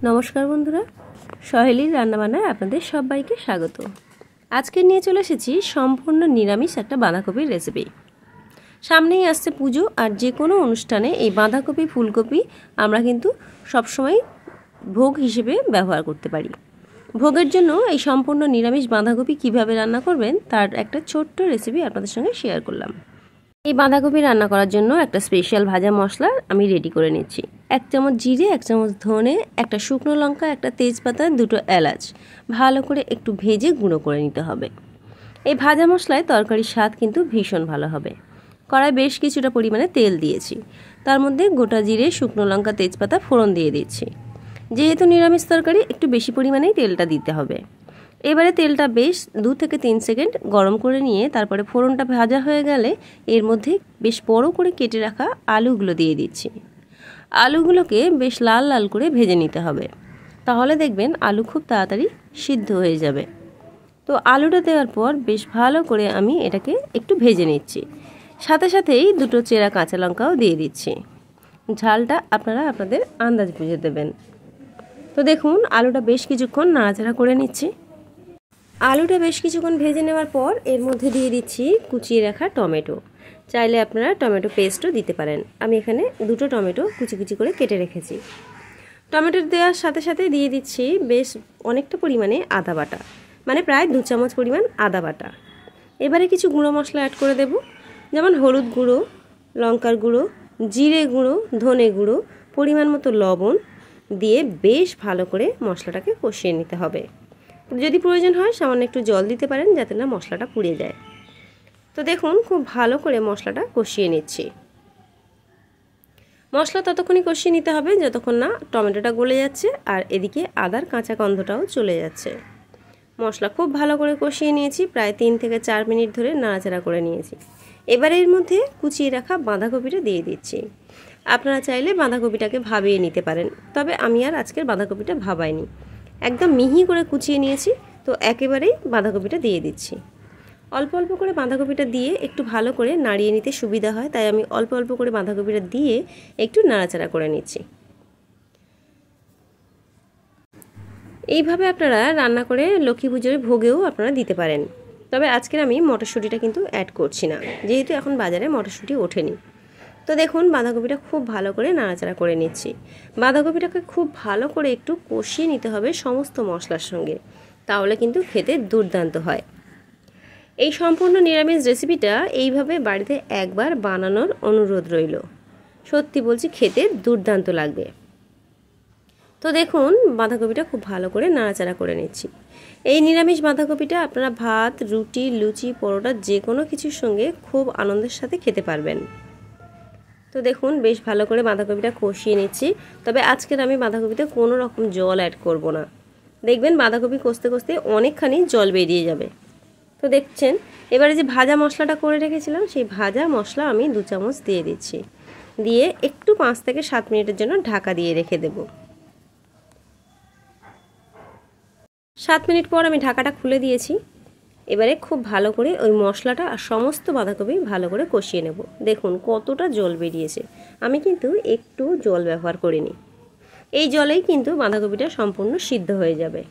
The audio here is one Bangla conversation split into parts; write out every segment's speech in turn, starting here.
নমস্কার বন্ধুরা, সহেলির রান্নাবান্নায় আপনাদের সবাইকে স্বাগত। আজকে নিয়ে চলে এসেছি সম্পূর্ণ নিরামিষ একটা বাঁধাকপির রেসিপি। সামনেই আসছে পুজো, আর যে কোনো অনুষ্ঠানে এই বাঁধাকপি ফুলকপি আমরা কিন্তু সবসময় ভোগ হিসেবে ব্যবহার করতে পারি। ভোগের জন্য এই সম্পূর্ণ নিরামিষ বাঁধাকপি কিভাবে রান্না করবেন তার একটা ছোট্ট রেসিপি আপনাদের সঙ্গে শেয়ার করলাম। এই বাঁধাকপি রান্না করার জন্য একটা স্পেশাল ভাজা মশলা আমি রেডি করে নিচ্ছি। 1 চামচ জিরে, 1 চামচ ধনে, একটা শুকনো লঙ্কা, একটা তেজপাতা, 2টো এলাচ ভালো করে একটু ভেজে গুঁড়ো করে নিতে হবে। এই ভাজা মশলায় তরকারির স্বাদ কিন্তু ভীষণ ভালো হবে। কড়াই বেশ কিছুটা পরিমাণে তেল দিয়েছি, তার মধ্যে গোটা জিরে, শুকনো লঙ্কা, তেজপাতা ফোড়ন দিয়ে দিচ্ছি। যেহেতু নিরামিষ তরকারি একটু বেশি পরিমাণেই তেলটা দিতে হবে। এবারে তেলটা বেশ 2 থেকে 3 সেকেন্ড গরম করে নিয়ে তারপরে ফোড়নটা ভাজা হয়ে গেলে এর মধ্যে বেশ বড় করে কেটে রাখা আলুগুলো দিয়ে দিচ্ছি। আলুগুলোকে বেশ লাল লাল করে ভেজে নিতে হবে, তাহলে দেখবেন আলু খুব তাড়াতাড়ি সিদ্ধ হয়ে যাবে। তো আলুটা দেওয়ার পর বেশ ভালো করে আমি এটাকে একটু ভেজে নিচ্ছি। সাথে সাথেই 2টো চেরা কাঁচা লঙ্কাও দিয়ে দিচ্ছি। ঝালটা আপনারা আপনাদের আন্দাজ বুঝে দেবেন। তো দেখুন আলুটা বেশ কিছুক্ষণ নাড়াচাড়া করে নিচ্ছি। আলুটা বেশ কিছুক্ষণ ভেজে নেওয়ার পর এর মধ্যে দিয়ে দিচ্ছি কুচিয়ে রাখা টমেটো। চাইলে আপনারা টমেটো পেস্টও দিতে পারেন। আমি এখানে 2টো টমেটো কুচি কুচি করে কেটে রেখেছি। টমেটো দেওয়ার সাথে সাথে দিয়ে দিচ্ছি বেশ অনেকটা পরিমাণে আদা বাটা, মানে প্রায় 2 চামচ পরিমাণ আদা বাটা। এবারে কিছু গুঁড়ো মশলা অ্যাড করে দেব, যেমন হলুদ গুঁড়ো, লঙ্কার গুঁড়ো, জিরে গুঁড়ো, ধনে গুঁড়ো, পরিমাণ মতো লবণ দিয়ে বেশ ভালো করে মশলাটাকে কষিয়ে নিতে হবে। যদি প্রয়োজন হয় সামান্য একটু জল দিতে পারেন যাতে না মশলাটা পুড়ে যায়। তো দেখুন খুব ভালো করে মশলাটা কষিয়ে নিচ্ছি। মশলা ততক্ষণই কষিয়ে নিতে হবে যতক্ষণ না টমেটোটা গলে যাচ্ছে আর এদিকে আদার কাঁচা গন্ধটাও চলে যাচ্ছে। মশলা খুব ভালো করে কষিয়ে নিয়েছি, প্রায় 3 থেকে 4 মিনিট ধরে নাড়াচাড়া করে নিয়েছি। এবারে এর মধ্যে কুচিয়ে রাখা বাঁধাকপিটা দিয়ে দিচ্ছি। আপনারা চাইলে বাঁধাকপিটাকে ভাবিয়ে নিতে পারেন, তবে আমি আর আজকের বাঁধাকপিটা ভাবাইনি, একদম মিহি করে কুচিয়ে নিয়েছি। তো একেবারেই বাঁধাকপিটা দিয়ে দিচ্ছি। অল্প অল্প করে বাঁধাকপিটা দিয়ে একটু ভালো করে নাড়িয়ে নিতে সুবিধা হয়, তাই আমি অল্প অল্প করে বাঁধাকপিটা দিয়ে একটু নাড়াচাড়া করে নিচ্ছি। এইভাবে আপনারা রান্না করে লক্ষ্মী পুজোর ভোগেও আপনারা দিতে পারেন। তবে আজকের আমি মটরশুঁটিটা কিন্তু অ্যাড করছি না, যেহেতু এখন বাজারে মটরশুঁটি ওঠেনি। তো দেখুন বাঁধাকপিটা খুব ভালো করে নাড়াচাড়া করে নিচ্ছি। বাঁধাকপিটাকে খুব ভালো করে একটু কষিয়ে নিতে হবে সমস্ত মশলার সঙ্গে, তাহলে কিন্তু খেতে দুর্দান্ত হয়। এই সম্পূর্ণ নিরামিষ রেসিপিটা এইভাবে বাড়িতে একবার বানানোর অনুরোধ রইল। সত্যি বলছি খেতে দুর্দান্ত লাগবে। তো দেখুন বাঁধাকপিটা খুব ভালো করে নাড়াচাড়া করে নিচ্ছি। এই নিরামিষ বাঁধাকপিটা আপনারা ভাত, রুটি, লুচি, পরোটা যে কোনো কিছুর সঙ্গে খুব আনন্দের সাথে খেতে পারবেন। তো দেখুন বেশ ভালো করে বাঁধাকপিটা কষিয়ে নিচ্ছি। তবে আজকের আমি বাঁধাকপিতে কোনো রকম জল অ্যাড করব না। দেখবেন বাঁধাকপি কষতে কষতে অনেকখানি জল বেরিয়ে যাবে। তো দেখছেন এবারে যে ভাজা মশলাটা করে রেখেছিলাম সেই ভাজা মশলা আমি 2 চামচ দিয়ে দিচ্ছি। দিয়ে একটু 5 থেকে 7 মিনিটের জন্য ঢাকা দিয়ে রেখে দেব। 7 মিনিট পর আমি ঢাকাটা খুলে দিয়েছি। এবারে খুব ভালো করে ওই মশলাটা আর সমস্ত বাঁধাকপি ভালো করে কষিয়ে নেব। দেখুন কতটা জল বেরিয়েছে, আমি কিন্তু একটু জল ব্যবহার করিনি। এই জলেই কিন্তু বাঁধাকপিটা সম্পূর্ণ সিদ্ধ হয়ে যাবে।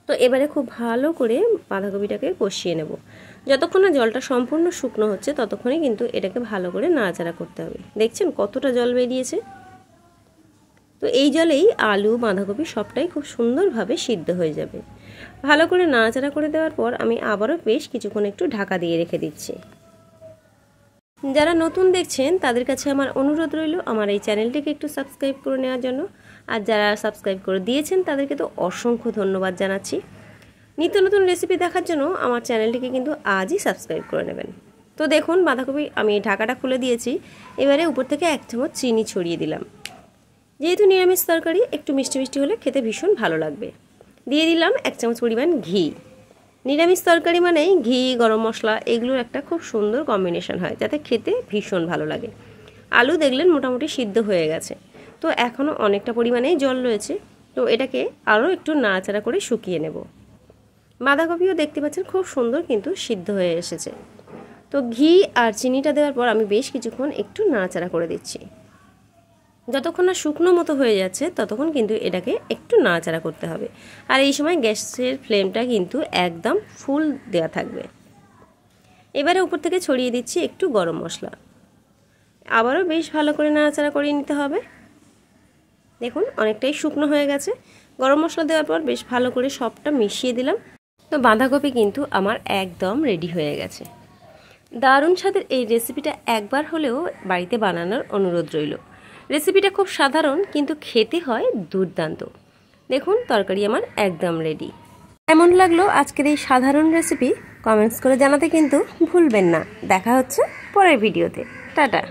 তো এবারে খুব ভালো করে বাঁধাকপিটাকে কষিয়ে নেব। যতক্ষণ না জলটা সম্পূর্ণ শুকনো হচ্ছে ততক্ষণই কিন্তু এটাকে ভালো করে নাড়াচাড়া করতে হবে। দেখছেন কতটা জল বেরিয়েছে। তো এই জলেই আলু, বাঁধাকপি সবটাই খুব সুন্দরভাবে সিদ্ধ হয়ে যাবে। ভালো করে নাড়াচাড়া করে দেওয়ার পর আমি আবারও বেশ কিছুক্ষণ একটু ঢাকা দিয়ে রেখে দিচ্ছি। যারা নতুন দেখছেন তাদের কাছে আমার অনুরোধ রইল আমার এই চ্যানেলটিকে একটু সাবস্ক্রাইব করে নেওয়ার জন্য। আর যারা সাবস্ক্রাইব করে দিয়েছেন তাদেরকে তো অসংখ্য ধন্যবাদ জানাচ্ছি। নিত্য নতুন রেসিপি দেখার জন্য আমার চ্যানেলটিকে কিন্তু আজই সাবস্ক্রাইব করে নেবেন। তো দেখুন বাঁধাকপি আমি ঢাকাটা খুলে দিয়েছি। এবারে উপর থেকে 1 চামচ চিনি ছড়িয়ে দিলাম। যেহেতু নিরামিষ তরকারি একটু মিষ্টি মিষ্টি হলে খেতে ভীষণ ভালো লাগবে। দিয়ে দিলাম 1 চামচ পরিমাণ ঘি। নিরামিষ তরকারি মানেই ঘি, গরম মশলা এগুলোর একটা খুব সুন্দর কম্বিনেশন হয়, যাতে খেতে ভীষণ ভালো লাগে। আলু দেখলেন মোটামুটি সিদ্ধ হয়ে গেছে। তো এখনও অনেকটা পরিমাণেই জল রয়েছে। তো এটাকে আরও একটু নাড়াচাড়া করে শুকিয়ে নেব। বাঁধাকপিও দেখতে পাচ্ছেন খুব সুন্দর কিন্তু সিদ্ধ হয়ে এসেছে। তো ঘি আর চিনিটা দেওয়ার পর আমি বেশ কিছুক্ষণ একটু নাড়াচাড়া করে দিচ্ছি। যতক্ষণ না শুকনো মতো হয়ে যাচ্ছে ততক্ষণ কিন্তু এটাকে একটু নাড়াচাড়া করতে হবে। আর এই সময় গ্যাসের ফ্লেমটা কিন্তু একদম ফুল দেওয়া থাকবে। এবারে উপর থেকে ছড়িয়ে দিচ্ছি একটু গরম মশলা। আবারও বেশ ভালো করে নাড়াচাড়া করে নিতে হবে। দেখুন অনেকটাই শুকনো হয়ে গেছে। গরম মশলা দেওয়ার পর বেশ ভালো করে সবটা মিশিয়ে দিলাম। তো বাঁধাকপি কিন্তু আমার একদম রেডি হয়ে গেছে। দারুণ স্বাদের এই রেসিপিটা একবার হলেও বাড়িতে বানানোর অনুরোধ রইল। রেসিপিটা খুব সাধারণ কিন্তু খেতে হয় দুর্দান্ত। দেখুন তরকারি আমার একদম রেডি। কেমন লাগলো আজকের এই সাধারণ রেসিপি কমেন্টস করে জানাতে কিন্তু ভুলবেন না। দেখা হচ্ছে পরের ভিডিওতে। টাটা।